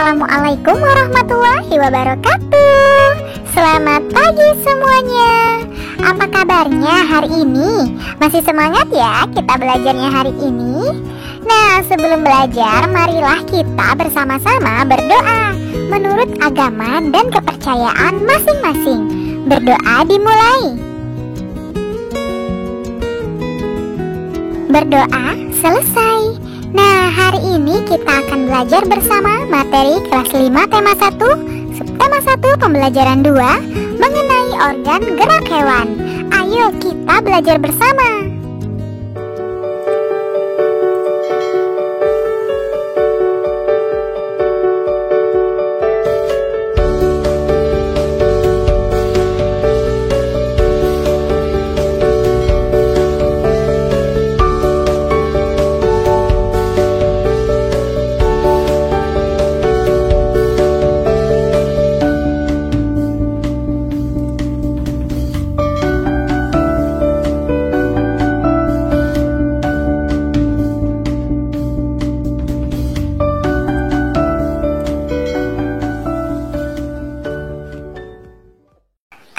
Assalamualaikum warahmatullahi wabarakatuh. Selamat pagi semuanya. Apa kabarnya hari ini? Masih semangat ya kita belajarnya hari ini? Nah, sebelum belajar, marilah kita bersama-sama berdoa menurut agama dan kepercayaan masing-masing. Berdoa dimulai. Berdoa selesai. Nah, hari ini kita akan belajar bersama materi kelas 5 tema 1, subtema 1 pembelajaran 2 mengenai organ gerak hewan. Ayo kita belajar bersama.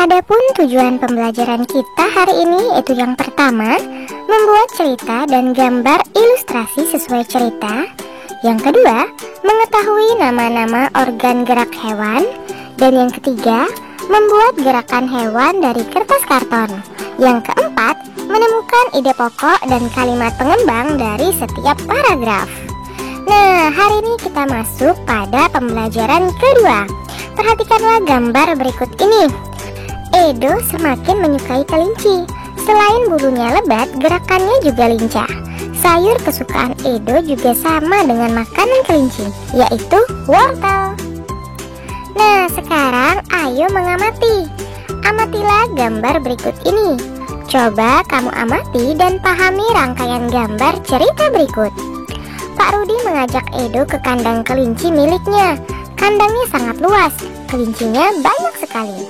Adapun tujuan pembelajaran kita hari ini yaitu yang pertama, membuat cerita dan gambar ilustrasi sesuai cerita. Yang kedua, mengetahui nama-nama organ gerak hewan. Dan yang ketiga, membuat gerakan hewan dari kertas karton. Yang keempat, menemukan ide pokok dan kalimat pengembang dari setiap paragraf. Nah, hari ini kita masuk pada pembelajaran kedua. Perhatikanlah gambar berikut ini. Edo semakin menyukai kelinci. Selain bulunya lebat, gerakannya juga lincah. Sayur kesukaan Edo juga sama dengan makanan kelinci, yaitu wortel. Nah, sekarang ayo mengamati. Amatilah gambar berikut ini. Coba kamu amati dan pahami rangkaian gambar cerita berikut. Pak Rudi mengajak Edo ke kandang kelinci miliknya. Kandangnya sangat luas, kelincinya banyak sekali.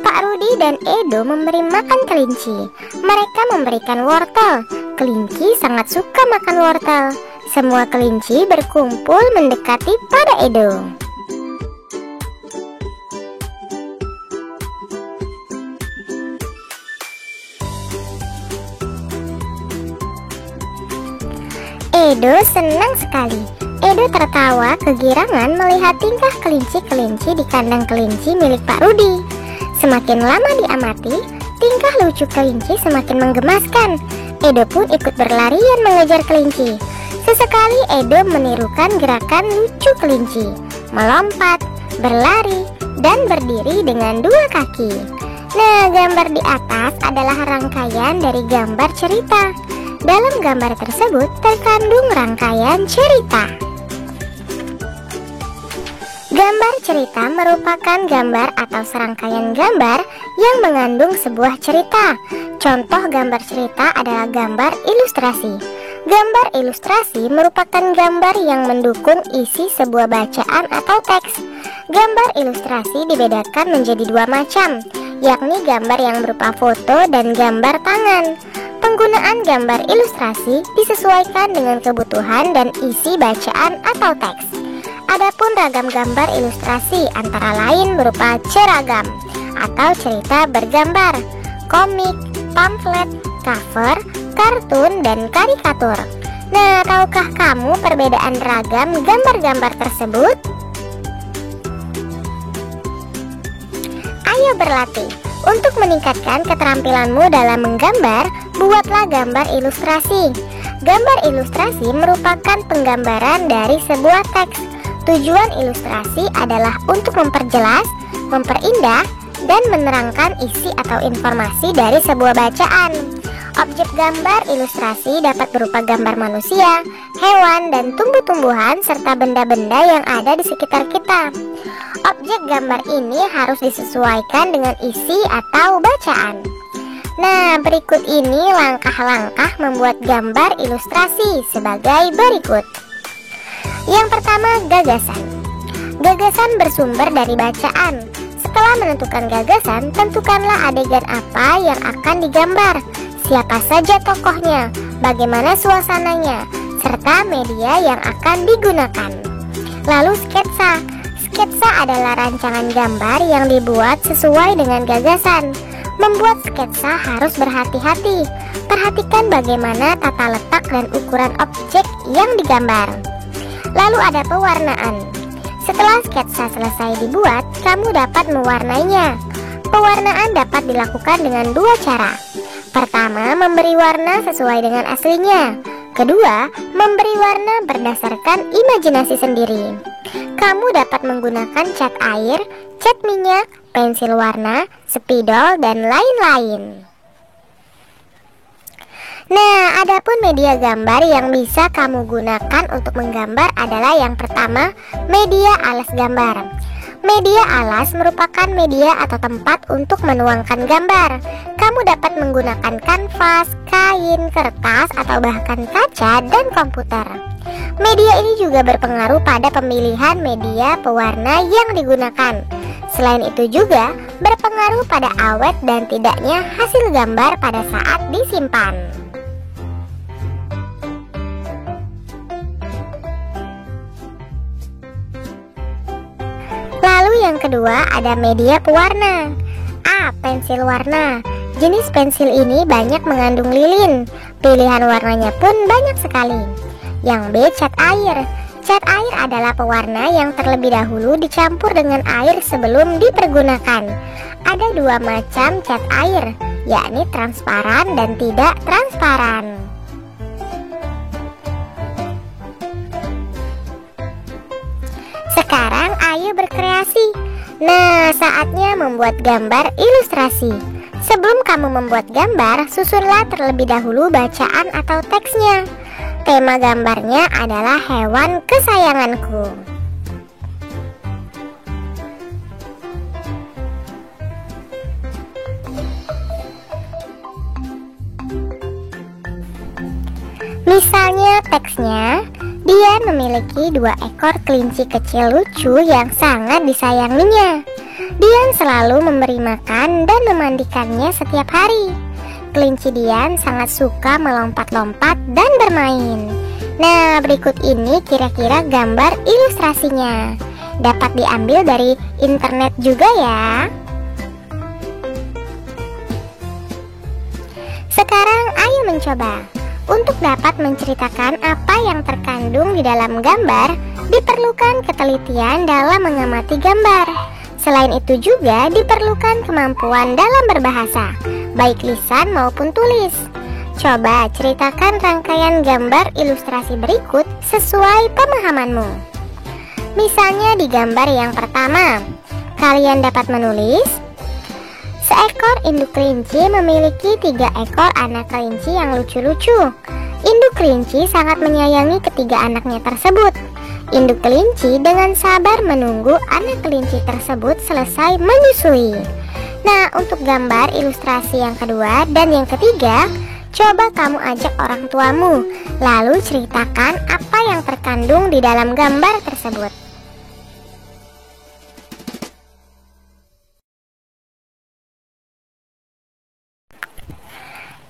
Pak Rudi dan Edo memberi makan kelinci. Mereka memberikan wortel. Kelinci sangat suka makan wortel. Semua kelinci berkumpul mendekati pada Edo. Edo senang sekali. Edo tertawa kegirangan melihat tingkah kelinci-kelinci di kandang kelinci milik Pak Rudi. Semakin lama diamati, tingkah lucu kelinci semakin menggemaskan. Edo pun ikut berlarian mengejar kelinci. Sesekali Edo menirukan gerakan lucu kelinci, melompat, berlari, dan berdiri dengan dua kaki. Nah, gambar di atas adalah rangkaian dari gambar cerita. Dalam gambar tersebut terkandung rangkaian cerita. Gambar cerita merupakan gambar atau serangkaian gambar yang mengandung sebuah cerita. Contoh gambar cerita adalah gambar ilustrasi. Gambar ilustrasi merupakan gambar yang mendukung isi sebuah bacaan atau teks. Gambar ilustrasi dibedakan menjadi dua macam, yakni gambar yang berupa foto dan gambar tangan. Penggunaan gambar ilustrasi disesuaikan dengan kebutuhan dan isi bacaan atau teks. Adapun ragam gambar ilustrasi antara lain berupa ceragam atau cerita bergambar, komik, pamflet, cover, kartun, dan karikatur. Nah, tahukah kamu perbedaan ragam gambar-gambar tersebut? Ayo berlatih. Untuk meningkatkan keterampilanmu dalam menggambar, buatlah gambar ilustrasi. Gambar ilustrasi merupakan penggambaran dari sebuah teks. Tujuan ilustrasi adalah untuk memperjelas, memperindah, dan menerangkan isi atau informasi dari sebuah bacaan. Objek gambar ilustrasi dapat berupa gambar manusia, hewan, dan tumbuh-tumbuhan serta benda-benda yang ada di sekitar kita. Objek gambar ini harus disesuaikan dengan isi atau bacaan. Nah, berikut ini langkah-langkah membuat gambar ilustrasi sebagai berikut. Yang pertama, gagasan. Gagasan bersumber dari bacaan. Setelah menentukan gagasan, tentukanlah adegan apa yang akan digambar, siapa saja tokohnya, bagaimana suasananya, serta media yang akan digunakan. Lalu sketsa. Sketsa adalah rancangan gambar yang dibuat sesuai dengan gagasan. Membuat sketsa harus berhati-hati. Perhatikan bagaimana tata letak dan ukuran objek yang digambar. Lalu ada pewarnaan. Setelah sketsa selesai dibuat, kamu dapat mewarnainya. Pewarnaan dapat dilakukan dengan dua cara. Pertama, memberi warna sesuai dengan aslinya. Kedua, memberi warna berdasarkan imajinasi sendiri. Kamu dapat menggunakan cat air, cat minyak, pensil warna, spidol, dan lain-lain. Nah, adapun media gambar yang bisa kamu gunakan untuk menggambar adalah yang pertama, media alas gambar. Media alas merupakan media atau tempat untuk menuangkan gambar. Kamu dapat menggunakan kanvas, kain, kertas, atau bahkan kaca dan komputer. Media ini juga berpengaruh pada pemilihan media pewarna yang digunakan. Selain itu juga berpengaruh pada awet dan tidaknya hasil gambar pada saat disimpan. Lalu yang kedua ada media pewarna. A. Pensil warna. Jenis pensil ini banyak mengandung lilin. Pilihan warnanya pun banyak sekali. Yang B. Cat air. Cat air adalah pewarna yang terlebih dahulu dicampur dengan air sebelum dipergunakan. Ada dua macam cat air, yakni transparan dan tidak transparan. Sekarang ayo berkreasi. Nah, saatnya membuat gambar ilustrasi. Sebelum kamu membuat gambar, susunlah terlebih dahulu bacaan atau teksnya. Tema gambarnya adalah hewan kesayanganku. Misalnya teksnya, dia memiliki 2 ekor kelinci kecil lucu yang sangat disayanginya. Dian selalu memberi makan dan memandikannya setiap hari. Kelinci Dian sangat suka melompat-lompat dan bermain. Nah, berikut ini kira-kira gambar ilustrasinya. Dapat diambil dari internet juga ya. Sekarang ayo mencoba. Untuk dapat menceritakan apa yang terkandung di dalam gambar, diperlukan ketelitian dalam mengamati gambar. Selain itu juga diperlukan kemampuan dalam berbahasa, baik lisan maupun tulis. Coba ceritakan rangkaian gambar ilustrasi berikut sesuai pemahamanmu. Misalnya di gambar yang pertama, kalian dapat menulis, seekor induk kelinci memiliki 3 ekor anak kelinci yang lucu-lucu. Induk kelinci sangat menyayangi ketiga anaknya tersebut. Induk kelinci dengan sabar menunggu anak kelinci tersebut selesai menyusui. Nah, untuk gambar ilustrasi yang kedua dan yang ketiga, coba kamu ajak orang tuamu, lalu ceritakan apa yang terkandung di dalam gambar tersebut.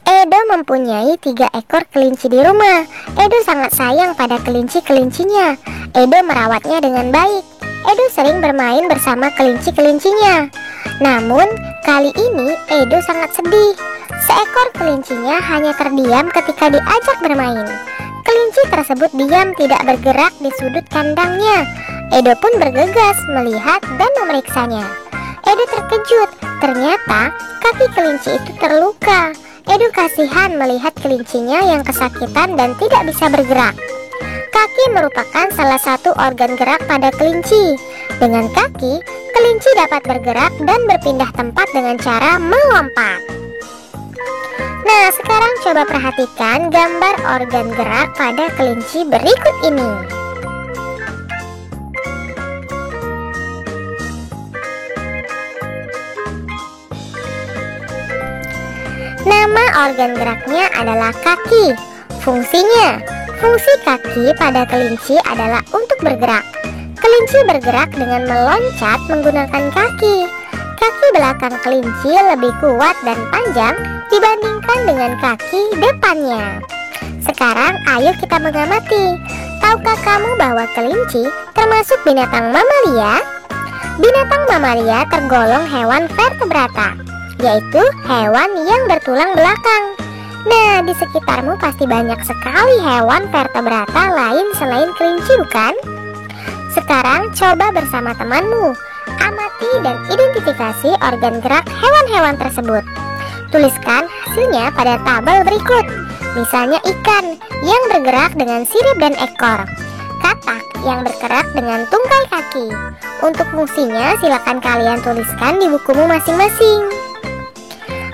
Edo mempunyai 3 ekor kelinci di rumah. Edo sangat sayang pada kelinci-kelincinya. Edo merawatnya dengan baik. Edo sering bermain bersama kelinci-kelincinya. Namun, kali ini Edo sangat sedih. Seekor kelincinya hanya terdiam ketika diajak bermain. Kelinci tersebut diam tidak bergerak di sudut kandangnya. Edo pun bergegas melihat dan memeriksanya. Edo terkejut, ternyata kaki kelinci itu terluka. Edo kasihan melihat kelincinya yang kesakitan dan tidak bisa bergerak. Kaki merupakan salah satu organ gerak pada kelinci. Dengan kaki, kelinci dapat bergerak dan berpindah tempat dengan cara melompat. Nah, sekarang coba perhatikan gambar organ gerak pada kelinci berikut ini. Nama organ geraknya adalah kaki. Fungsi kaki pada kelinci adalah untuk bergerak. Kelinci bergerak dengan meloncat menggunakan kaki. Kaki belakang kelinci lebih kuat dan panjang dibandingkan dengan kaki depannya. Sekarang ayo kita mengamati. tahukah kamu bahwa kelinci termasuk binatang mamalia? Binatang mamalia tergolong hewan vertebrata, yaitu hewan yang bertulang belakang. Nah, di sekitarmu pasti banyak sekali hewan vertebrata lain selain kelinci, bukan? Sekarang coba bersama temanmu, amati dan identifikasi organ gerak hewan-hewan tersebut. Tuliskan hasilnya pada tabel berikut. Misalnya ikan yang bergerak dengan sirip dan ekor, katak yang bergerak dengan tungkai kaki. Untuk fungsinya silakan kalian tuliskan di bukumu masing-masing.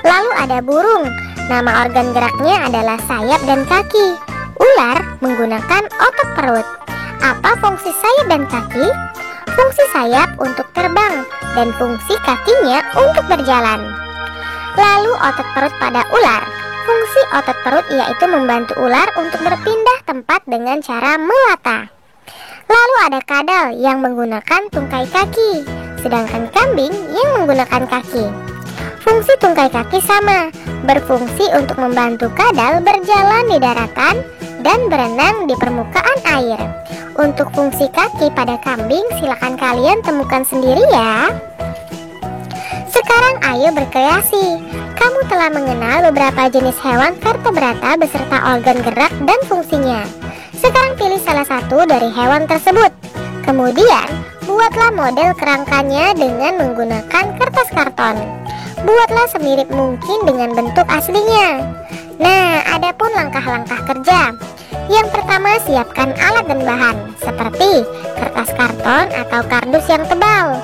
Lalu ada burung, nama organ geraknya adalah sayap dan kaki. Ular menggunakan otot perut. Apa fungsi sayap dan kaki? Fungsi sayap untuk terbang dan fungsi kakinya untuk berjalan. Lalu otot perut pada ular. Fungsi otot perut yaitu membantu ular untuk berpindah tempat dengan cara melata. Lalu ada kadal yang menggunakan tungkai kaki, sedangkan kambing yang menggunakan kaki. Fungsi tungkai kaki sama, berfungsi untuk membantu kadal berjalan di daratan dan berenang di permukaan air. Untuk fungsi kaki pada kambing silakan kalian temukan sendiri ya. Sekarang ayo berkreasi. Kamu telah mengenal beberapa jenis hewan vertebrata beserta organ gerak dan fungsinya. Sekarang pilih salah satu dari hewan tersebut. Kemudian, buatlah model kerangkanya dengan menggunakan kertas karton. Buatlah semirip mungkin dengan bentuk aslinya. Nah, ada pun langkah-langkah kerja. Yang pertama, siapkan alat dan bahan, seperti kertas karton atau kardus yang tebal,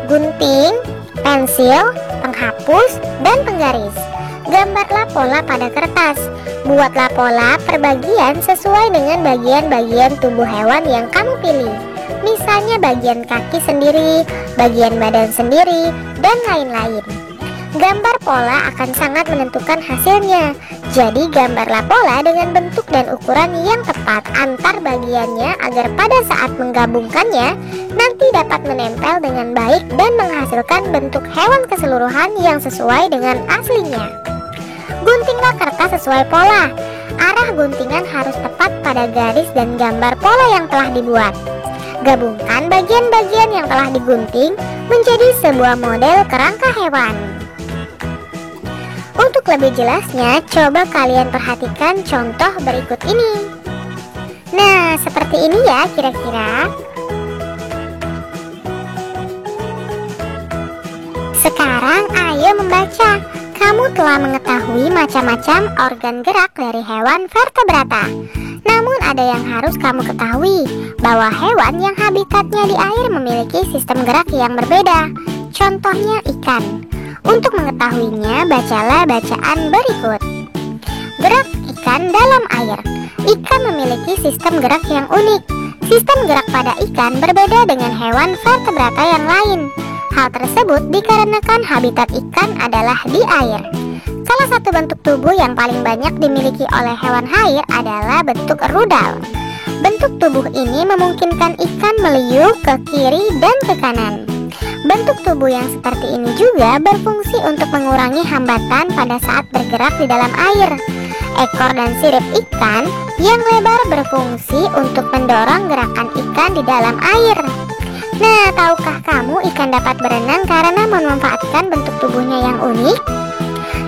gunting, pensil, penghapus, dan penggaris. Gambarlah pola pada kertas. Buatlah pola per bagian sesuai dengan bagian-bagian tubuh hewan yang kamu pilih. Misalnya bagian kaki sendiri, bagian badan sendiri, dan lain-lain. Gambar pola akan sangat menentukan hasilnya. Jadi gambarlah pola dengan bentuk dan ukuran yang tepat antar bagiannya agar pada saat menggabungkannya nanti dapat menempel dengan baik dan menghasilkan bentuk hewan keseluruhan yang sesuai dengan aslinya. Guntinglah kertas sesuai pola. Arah guntingan harus tepat pada garis dan gambar pola yang telah dibuat. Gabungkan bagian-bagian yang telah digunting menjadi sebuah model kerangka hewan. Untuk lebih jelasnya, coba kalian perhatikan contoh berikut ini. Nah, seperti ini ya kira-kira. Sekarang ayo membaca. Kamu telah mengetahui macam-macam organ gerak dari hewan vertebrata. Namun ada yang harus kamu ketahui, bahwa hewan yang habitatnya di air memiliki sistem gerak yang berbeda. Contohnya ikan. Untuk mengetahuinya, bacalah bacaan berikut. Gerak ikan dalam air. Ikan memiliki sistem gerak yang unik. Sistem gerak pada ikan berbeda dengan hewan vertebrata yang lain. Hal tersebut dikarenakan habitat ikan adalah di air. Salah satu bentuk tubuh yang paling banyak dimiliki oleh hewan air adalah bentuk rudal. Bentuk tubuh ini memungkinkan ikan meliuk ke kiri dan ke kanan. Bentuk tubuh yang seperti ini juga berfungsi untuk mengurangi hambatan pada saat bergerak di dalam air. Ekor dan sirip ikan yang lebar berfungsi untuk mendorong gerakan ikan di dalam air. Nah, tahukah kamu ikan dapat berenang karena memanfaatkan bentuk tubuhnya yang unik?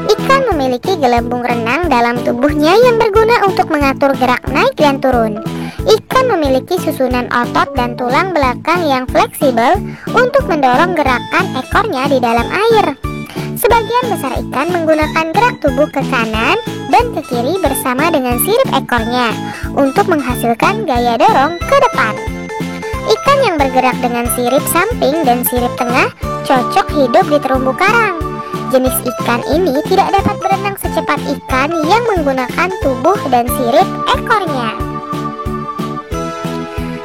Ikan memiliki gelembung renang dalam tubuhnya yang berguna untuk mengatur gerak naik dan turun. Ikan memiliki susunan otot dan tulang belakang yang fleksibel untuk mendorong gerakan ekornya di dalam air. Sebagian besar ikan menggunakan gerak tubuh ke kanan dan ke kiri bersama dengan sirip ekornya untuk menghasilkan gaya dorong ke depan. Ikan yang bergerak dengan sirip samping dan sirip tengah cocok hidup di terumbu karang. Jenis ikan ini tidak dapat berenang secepat ikan yang menggunakan tubuh dan sirip ekornya.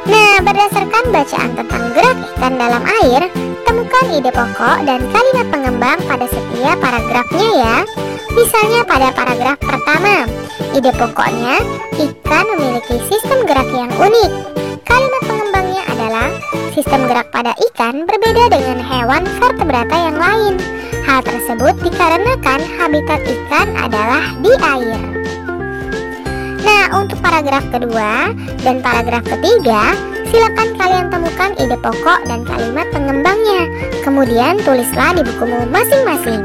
Nah, berdasarkan bacaan tentang gerak ikan dalam air, temukan ide pokok dan kalimat pengembang pada setiap paragrafnya ya. Misalnya pada paragraf pertama, ide pokoknya, ikan memiliki sistem gerak yang unik. Kalimat pengembangnya adalah, sistem gerak pada ikan berbeda dengan hewan vertebrata yang lain. Hal tersebut dikarenakan habitat ikan adalah di air. Nah, untuk paragraf kedua dan paragraf ketiga, silakan kalian temukan ide pokok dan kalimat pengembangnya. Kemudian tulislah di bukumu masing-masing.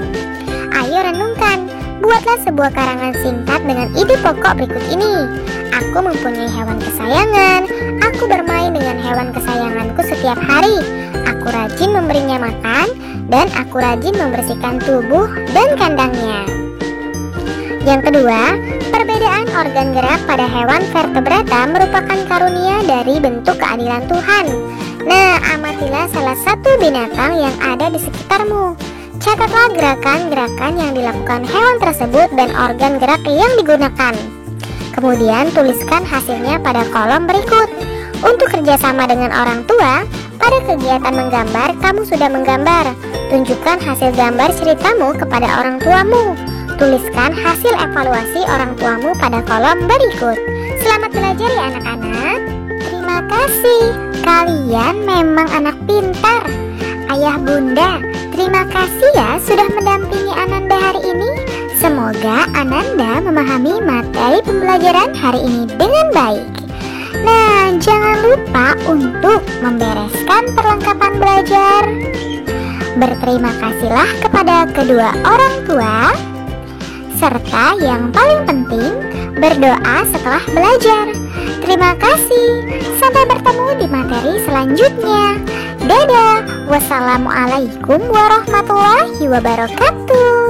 Ayo renungkan, buatlah sebuah karangan singkat dengan ide pokok berikut ini. Aku mempunyai hewan kesayangan. Aku bermain dengan hewan kesayanganku setiap hari. Aku rajin memberinya makan dan aku rajin membersihkan tubuh dan kandangnya. Yang kedua, perbedaan organ gerak pada hewan vertebrata merupakan karunia dari bentuk keadilan Tuhan. Nah, amatilah salah satu binatang yang ada di sekitarmu. Catatlah gerakan-gerakan yang dilakukan hewan tersebut dan organ gerak yang digunakan. Kemudian tuliskan hasilnya pada kolom berikut. Untuk kerjasama dengan orang tua, pada kegiatan menggambar, kamu sudah menggambar. Tunjukkan hasil gambar ceritamu kepada orang tuamu. Tuliskan hasil evaluasi orang tuamu pada kolom berikut. Selamat belajar ya anak-anak. Terima kasih, kalian memang anak pintar. Ayah bunda, terima kasih ya sudah mendampingi Ananda hari ini. Semoga Ananda memahami materi pembelajaran hari ini dengan baik. Nah, jangan lupa untuk membereskan perlengkapan belajar. Berterima kasihlah kepada kedua orang tua, serta yang paling penting, berdoa setelah belajar. Terima kasih. Sampai bertemu di materi selanjutnya. Dadah. Wassalamualaikum warahmatullahi wabarakatuh.